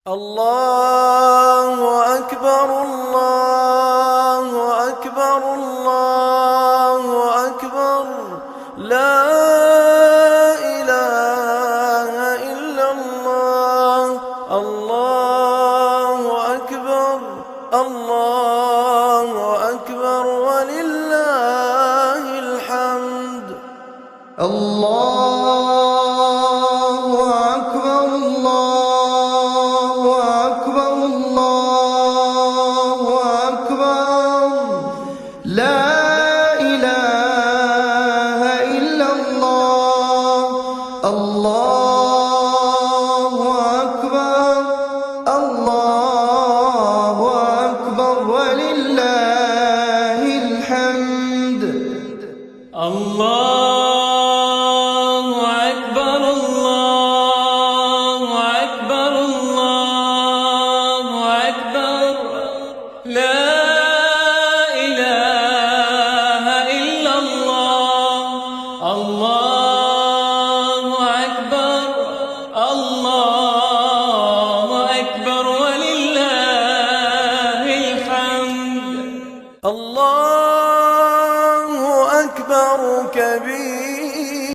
الله أكبر الله أكبر الله أكبر لا إله إلا الله الله أكبر الله أكبر ولله الحمد الله أكبر الله أكبر الله أكبر لا إله إلا الله الله أكبر الله أكبر ولله الحمد الله أكبر الله أكبر الله أكبر لا إله إلا الله الله أكبر الله أكبر ولله الحمد الله أكبر كبير